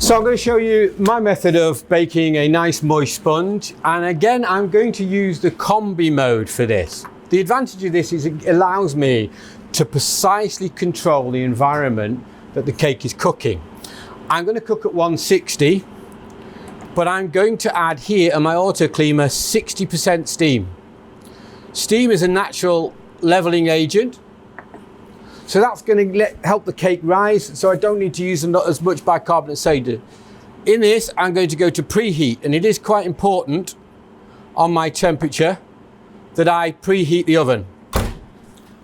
So I'm going to show you my method of baking a nice moist sponge, and again I'm going to use the combi mode for this. The advantage of this is it allows me to precisely control the environment that the cake is cooking. I'm going to cook at 160, but I'm going to add here in my autocleaner 60% steam. Steam is a natural leveling agent, so that's going to help the cake rise, so I don't need to use not as much bicarbonate soda. In this, I'm going to go to preheat, and it is quite important on my temperature that I preheat the oven.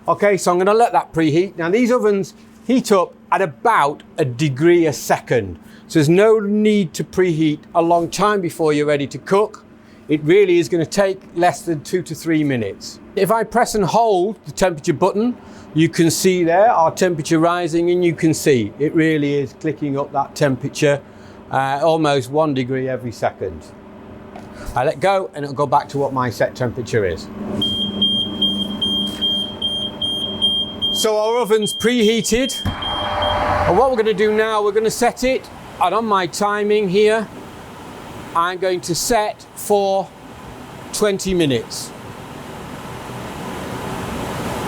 Okay, so I'm going to let that preheat. Now these ovens heat up at about 1 degree a second, so there's no need to preheat a long time before you're ready to cook. It really is going to take less than 2 to 3 minutes. If I press and hold the temperature button, you can see there our temperature rising, and you can see it really is clicking up that temperature almost 1 degree every second. I let go and it'll go back to what my set temperature is. So our oven's preheated, and what we're going to do now, we're going to set it, and on my timing here, I'm going to set for 20 minutes.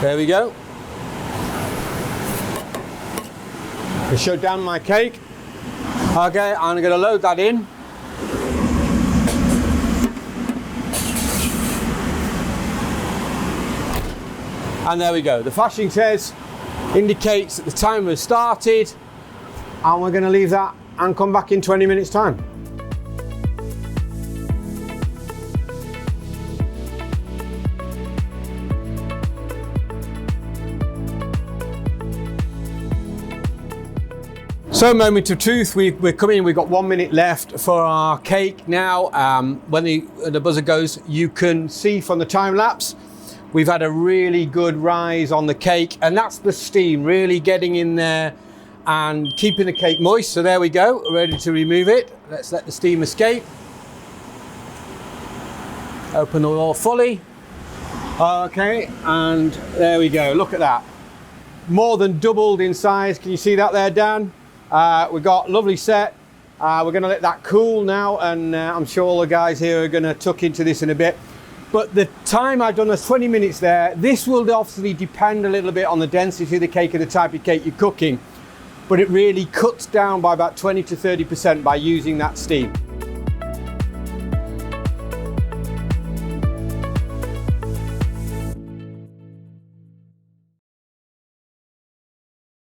There we go. I shut down my cake. Okay, I'm going to load that in. And there we go. The flashing says, indicates that the timer has started, and we're going to leave that and come back in 20 minutes time. So moment of truth, we're coming, we've got 1 minute left for our cake now. When the buzzer goes, you can see from the time lapse, we've had a really good rise on the cake, and that's the steam really getting in there and keeping the cake moist. So there we go, ready to remove it. Let's let the steam escape. Open the door fully. Okay, and there we go, look at that. More than doubled in size, can you see that there, Dan? We've got lovely set. We're going to let that cool now, and I'm sure all the guys here are going to tuck into this in a bit. But the time I've done is 20 minutes there. This will obviously depend a little bit on the density of the cake and the type of cake you're cooking, but it really cuts down by about 20 to 30% by using that steam.